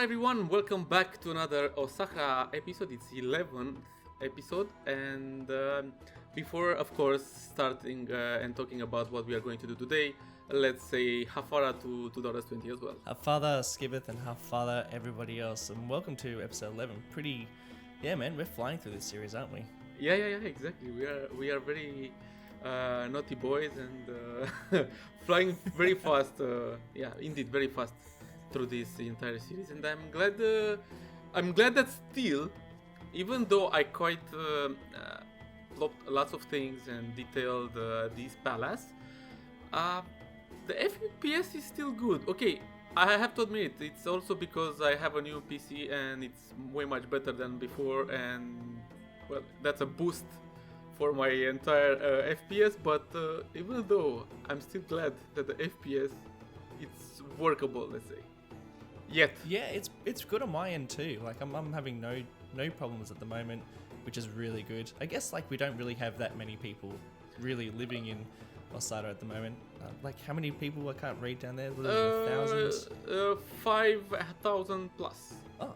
everyone, welcome back to another Osahra episode. It's 11th episode, and before, of course, starting and talking about what we are going to do today, let's say Hafara to $2.20 as well. Hafara, Skibitth, and Hafara, everybody else, and welcome to episode 11. Yeah, man, we're flying through this series, aren't we? Yeah, exactly. We are very naughty boys and flying very fast. Indeed, very fast through this entire series, and I'm glad that still, even though I quite plopped lots of things and detailed this palace, the FPS is still good. Okay, I have to admit, it's also because I have a new PC and it's way much better than before, and well, that's a boost for my entire FPS, but even though I'm still glad that the FPS, it's workable, let's say. Yet. Yeah, it's good on my end too. Like I'm having no problems at the moment, which is really good. I guess like we don't really have that many people really living in Osahra at the moment. Like how many people? I can't read down there. Thousands. 5,000 plus. Oh.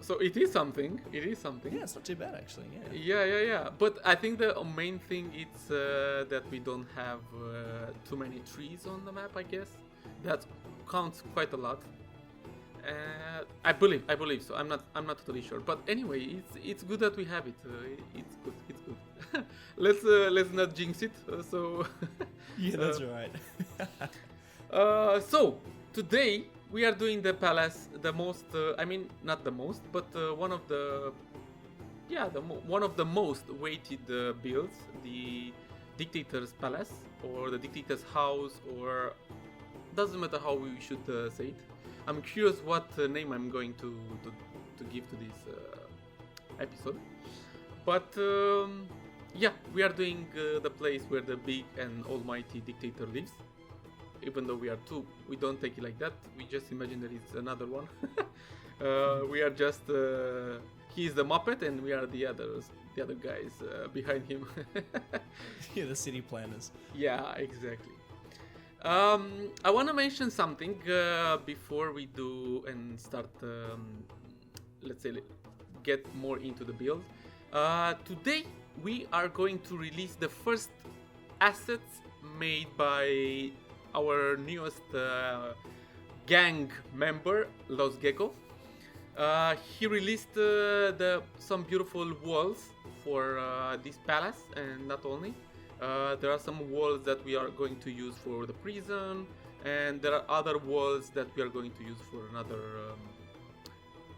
So it is something. Yeah, it's not too bad actually. Yeah. But I think the main thing is that we don't have too many trees on the map. I guess that counts quite a lot. I believe so. I'm not totally sure. But anyway, it's good that we have it. It's good. let's not jinx it. Yeah, that's right. So today we are doing the palace, the most. Not the most, but one of the most weighted builds, the Dictator's palace or the Dictator's house, or doesn't matter how we should say it. I'm curious what name I'm going to give to this episode. But we are doing the place where the big and almighty dictator lives. Even though we are two, we don't take it like that. We just imagine that it's another one. We are just he's the Muppet and we are the other guys behind him. Yeah, the city planners. Yeah, exactly. I want to mention something before we do and start, let's say, get more into the build. Today we are going to release the first assets made by our newest gang member, Los Gecko. He released some beautiful walls for this palace, and not only. There are some walls that we are going to use for the prison, and there are other walls that we are going to use for another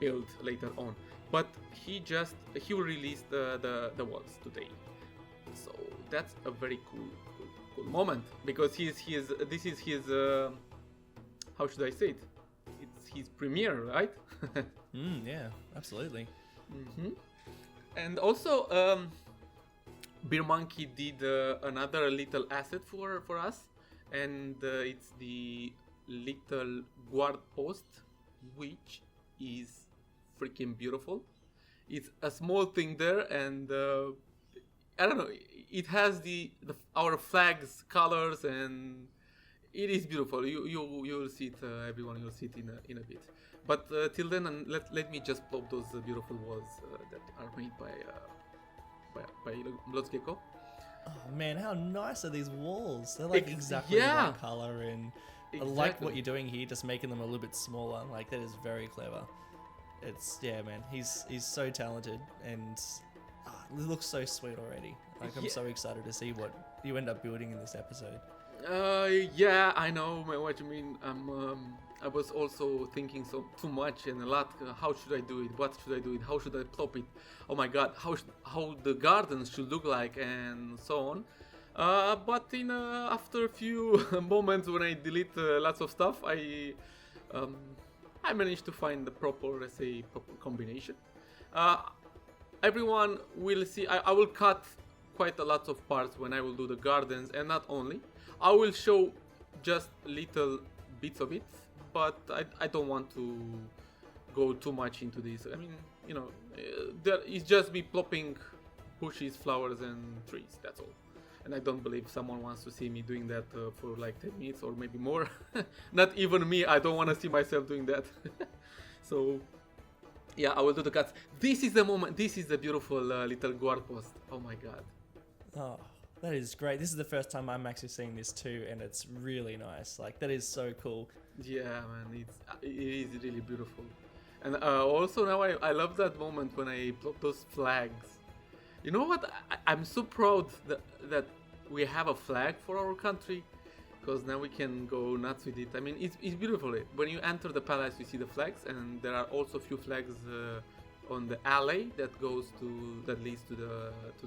build later on. But he will release the walls today, so that's a very cool moment, because this is his how should I say it? It's his premiere, right? Yeah, absolutely. Mm-hmm. And also. Beer Monkey did another little asset for us, and it's the little guard post, which is freaking beautiful. It's a small thing there, and I don't know. It has our flag's colors, and it is beautiful. You'll see it, everyone. You'll see it in a bit. But till then, let me just plop those beautiful walls that are made by Los Gecko. Oh man, how nice are these walls? They're like exactly the right color, and I like what you're doing here, just making them a little bit smaller. Like that is very clever. Man, he's so talented, and it looks so sweet already. Like I'm so excited to see what you end up building in this episode. Yeah, I know what you mean. I was also thinking too much and a lot. How should I do it? What should I do it? How should I plop it? Oh my God, how the gardens should look like, and so on. But after a few moments when I delete lots of stuff, I managed to find the proper combination. Everyone will see. I will cut quite a lot of parts when I will do the gardens, and not only. I will show just little bits of it, but I don't want to go too much into this. I mean, there is just me plopping bushes, flowers, and trees. That's all. and I don't believe someone wants to see me doing that for like 10 minutes or maybe more. Not even me, I don't want to see myself doing that. So yeah, I will do the cuts. This is the moment, this is the beautiful little guard post. Oh my god. Oh, that is great. This is the first time I'm actually seeing this too, and it's really nice. Like, that is so cool. Yeah, man, it is really beautiful. And also now I love that moment when I plot those flags. You know what? I'm so proud that we have a flag for our country, because now we can go nuts with it. I mean, it's beautiful. When you enter the palace, you see the flags, and there are also a few flags on the alley that leads to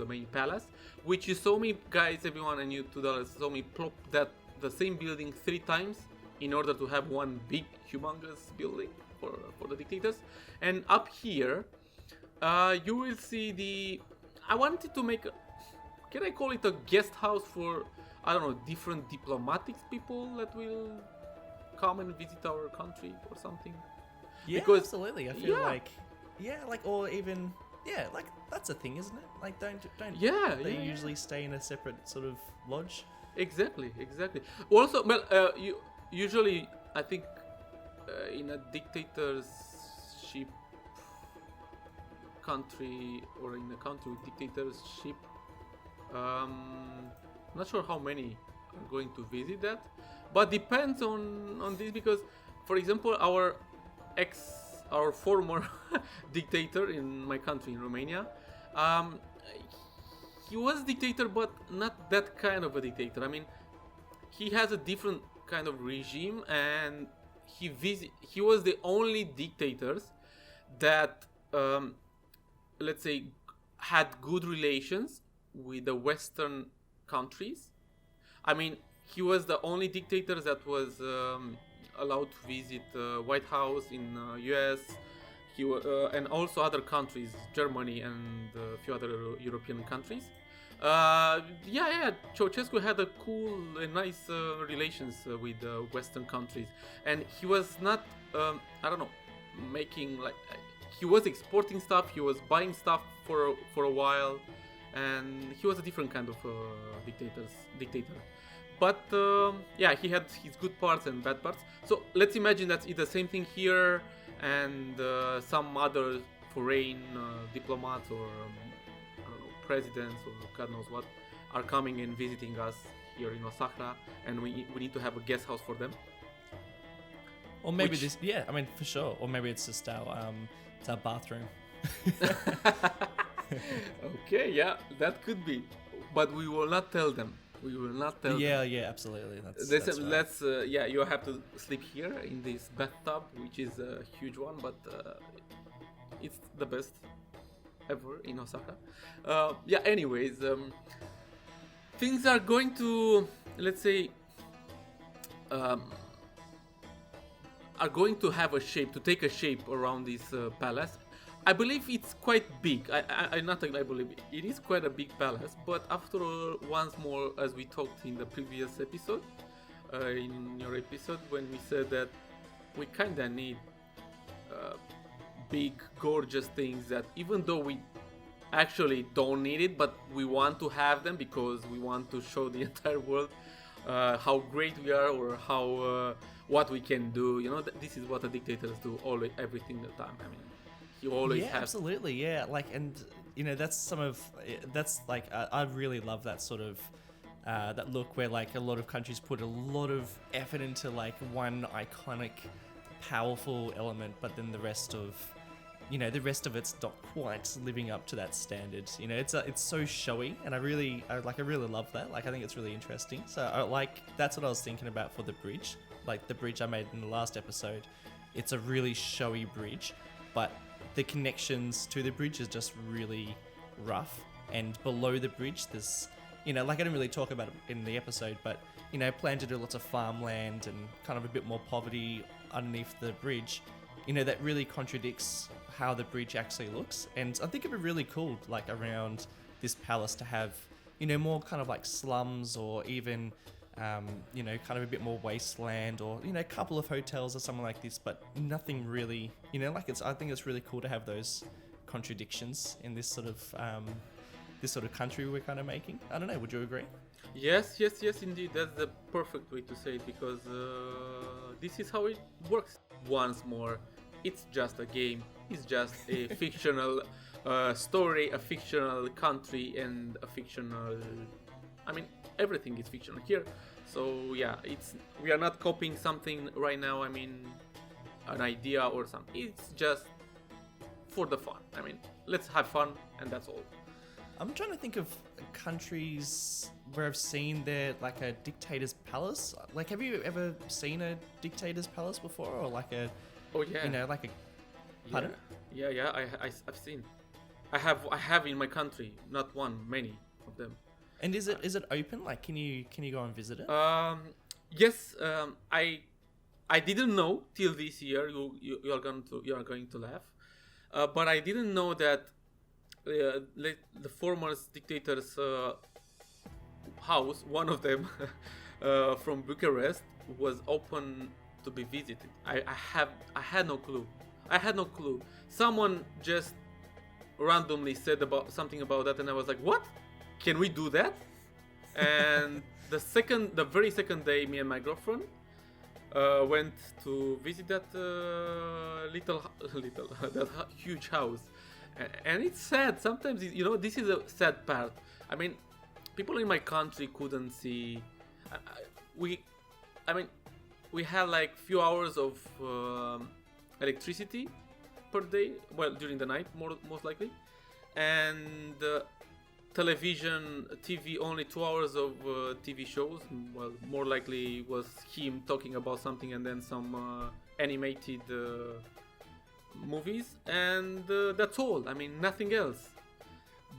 the main palace, which you saw me, guys, everyone, and you $2 saw me plop the same building 3 times in order to have one big, humongous building for the dictators. And up here, you will see I wanted to make can I call it a guest house for, I don't know, different diplomatic people that will come and visit our country or something? Yeah, because, absolutely. I feel like, or even, like that's a thing, isn't it? Like, don't they usually stay in a separate sort of lodge? Exactly. Also, well, usually I think in a dictatorship country, or in a country with dictatorship, not sure how many are going to visit that, but depends on this, because for example our former dictator in my country, in Romania, he was a dictator, but not that kind of a dictator. I mean, he has a different kind of regime, and he was the only dictators that let's say had good relations with the Western countries. I mean, he was the only dictator that was allowed to visit White House in US, and also other countries, Germany and a few other European countries. Ceausescu had a cool and nice relations with Western countries, and he was not, making like. He was exporting stuff, he was buying stuff for a while, and he was a different kind of dictator. But he had his good parts and bad parts. So let's imagine that it's the same thing here, and some other foreign diplomats or presidents or God knows what are coming and visiting us here in Osahra, and we need to have a guest house for them. Or maybe for sure. Or maybe it's just it's our bathroom. Okay, yeah, that could be, but we will not tell them. Yeah, absolutely. That's right. You have to sleep here in this bathtub, which is a huge one, but it's the best ever in Osaka. Anyways, things are going to, let's say, are going to have take a shape around this palace. I believe it's quite big. I believe it is quite a big palace. But after all, once more, as we talked in the previous episode, in your episode, when we said that we kinda need big, gorgeous things that, even though we actually don't need it, but we want to have them because we want to show the entire world how great we are, or how what we can do. You know, this is what the dictators do always, every single time. I mean, you always have. Absolutely, yeah. Like, and you know, that's like I really love that sort of that look where like a lot of countries put a lot of effort into like one iconic, powerful element, but then the rest of it's not quite living up to that standard. You know, it's so showy, and I really love that. Like, I think it's really interesting. So that's what I was thinking about for the bridge. Like the bridge I made in the last episode, it's a really showy bridge, but the connections to the bridge is just really rough. And below the bridge, there's, I didn't really talk about it in the episode, but, plan to do lots of farmland and kind of a bit more poverty underneath the bridge. That really contradicts how the bridge actually looks. And I think it'd be really cool, like, around this palace to have, more kind of like slums, or even, kind of a bit more wasteland, or, a couple of hotels or something like this, but nothing really, I think it's really cool to have those contradictions in this sort of this sort of country we're kind of making. I don't know. Would you agree? Yes, indeed. That's the perfect way to say it, because this is how it works. Once more, it's just a game. It's just a fictional story, a fictional country, and a fictional. I mean, everything is fictional here. So yeah, we are not copying something right now. I mean, an idea or something. It's just for the fun. I mean, let's have fun, and that's all. I'm trying to think of countries where I've seen there like a dictator's palace. Like, have you ever seen a dictator's palace before, or like a? Oh yeah. You know, like a. Pardon? Yeah. I've seen. I have in my country, not one, many of them. And is it open? Like, can you go and visit it? Yes. I didn't know till this year. You are going to laugh, but I didn't know that the former dictator's house, one of them from Bucharest, was open to be visited. I had no clue. Someone just randomly said something about that, and I was like, what? Can we do that? And the very second day, me and my girlfriend went to visit that that huge house, and it's sad. Sometimes, this is a sad part. I mean, people in my country couldn't see. We had like few hours of electricity per day. Well, during the night, most likely, and television, TV, only 2 hours of TV shows. Well, more likely was him talking about something, and then some animated movies, and that's all. I mean, nothing else.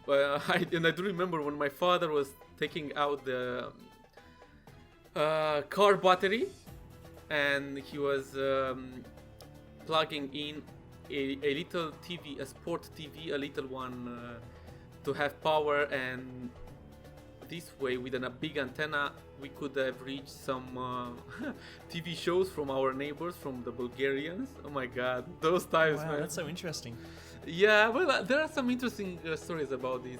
But I do remember when my father was taking out the car battery, and he was plugging in a little TV, a sport TV, a little one, to have power, and this way, with a big antenna, we could have reached some TV shows from our neighbors, from the Bulgarians. Oh my god, those times, wow, man. That's so interesting. Yeah, well, there are some interesting stories about this.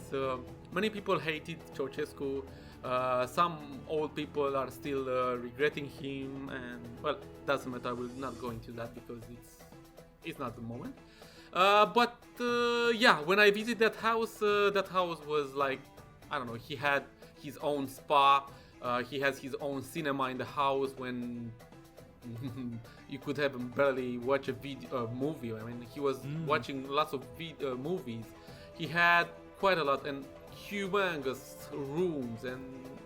Many people hated Ceausescu. Some old people are still regretting him, and well, doesn't matter. I will not go into that because it's not the moment. But yeah, when I visited that house was like, I don't know. He had his own spa. He has his own cinema in the house when you could have him barely watch a movie. I mean, he was watching lots of movies. He had quite a lot, and humongous rooms, and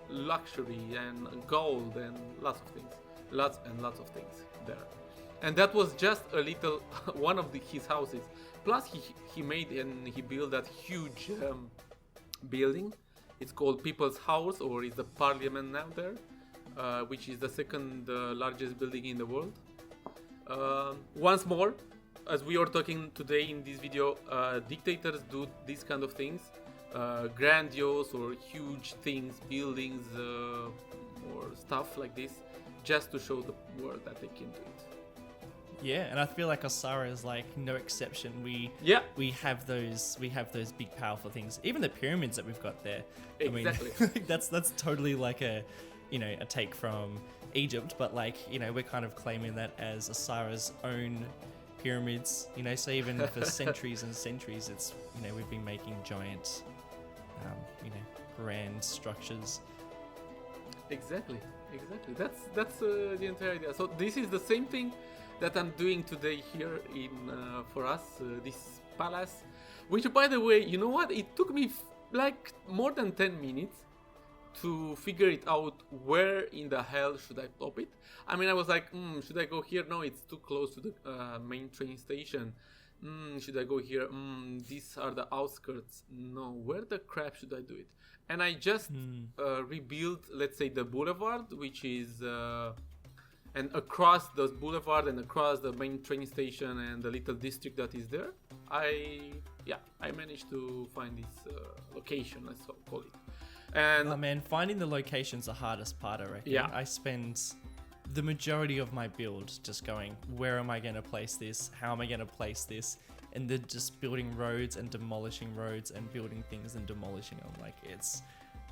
luxury, and gold, and lots of things there. And that was just a little one of his houses. Plus, he made and he built that huge building. It's called People's House, or is the Parliament now there, which is the second largest building in the world. Once more, as we are talking today in this video, dictators do these kind of things, grandiose or huge things, buildings, or stuff like this, just to show the world that they can do it. Yeah, and I feel like Osahra is like no exception. We have those big powerful things. Even the pyramids that we've got there. Exactly. I mean, that's totally like a take from Egypt, but like, we're kind of claiming that as Osahra's own pyramids. So even for centuries and centuries, it's we've been making giant, grand structures. Exactly. That's the entire idea. So this is the same thing that I'm doing today here in for us, this palace, which, by the way, you know what? It took me like more than 10 minutes to figure it out. Where in the hell should I plop it? I mean, I was like, should I go here? No, it's too close to the main train station. Should I go here? These are the outskirts. No, where the crap should I do it? And I just rebuilt, let's say, the boulevard, which is and across the boulevard and across the main train station and the little district that is there, I managed to find this location, let's call it. And oh man, finding the location's the hardest part, I reckon. Yeah. I spend the majority of my build just going, where am I going to place this? How am I going to place this? and they're just building roads and demolishing roads and building things and demolishing them. Like it's,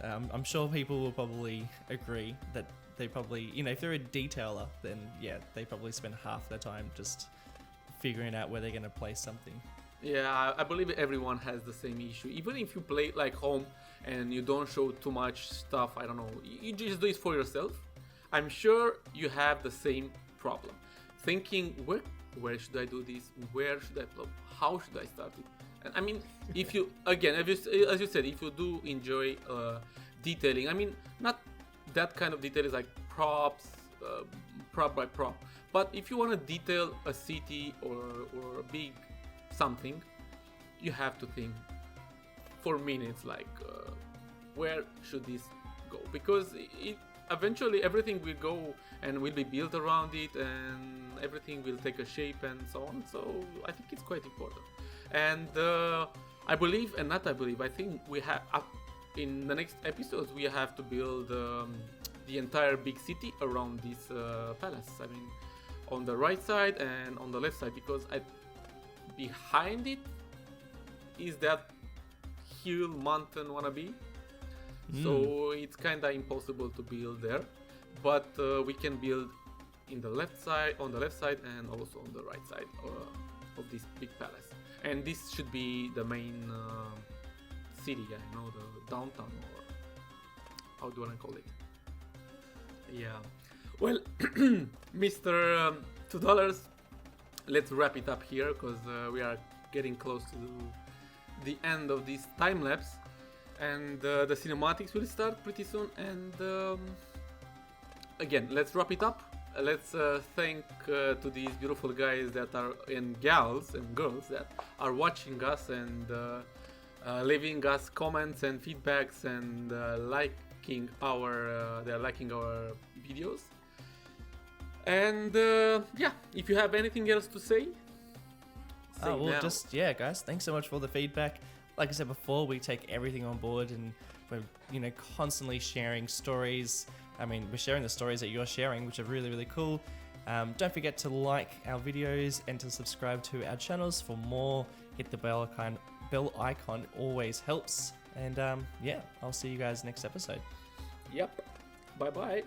I'm sure people will probably agree that they probably, you know, if they're a detailer, then yeah, they probably spend half their time just figuring out where they're going to place something. Yeah, I believe everyone has the same issue. Even if you play like home and you don't show too much stuff, I don't know, you just do it for yourself. I'm sure you have the same problem. Thinking, where should I do this? Where should I play? How should I start it? And I mean, if you, again, as you said, if you do enjoy detailing, I mean, not that kind of detail is like props, prop by prop. But if you want to detail a city or a big something, you have to think for minutes, like where should this go? Because it eventually everything will go and will be built around it, and everything will take a shape and so on. So I think it's quite important. And I believe, and not I believe, I think we have in the next episodes we have to build the entire big city around this palace. I mean, on the right side and on the left side, because behind it is that hill mountain wannabe. So it's kind of impossible to build there, but we can build on the left side and also on the right side of this big palace. And this should be the main city, I know, the downtown, or how do I call it? Yeah. Well, Mr. $2, let's wrap it up here, because we are getting close to the end of this time lapse, and the cinematics will start pretty soon. And again, let's wrap it up. Let's thank to these beautiful guys that are, and gals and girls that are watching us and leaving us comments and feedbacks and liking our videos. And yeah, if you have anything else to say now. Just guys, thanks so much for the feedback. Like I said before, we take everything on board, and we're constantly sharing stories. I mean, we're sharing the stories that you're sharing, which are really, really cool. Don't forget to like our videos and to subscribe to our channels for more. Hit the bell icon always helps. And I'll see you guys next episode. Yep. Bye bye.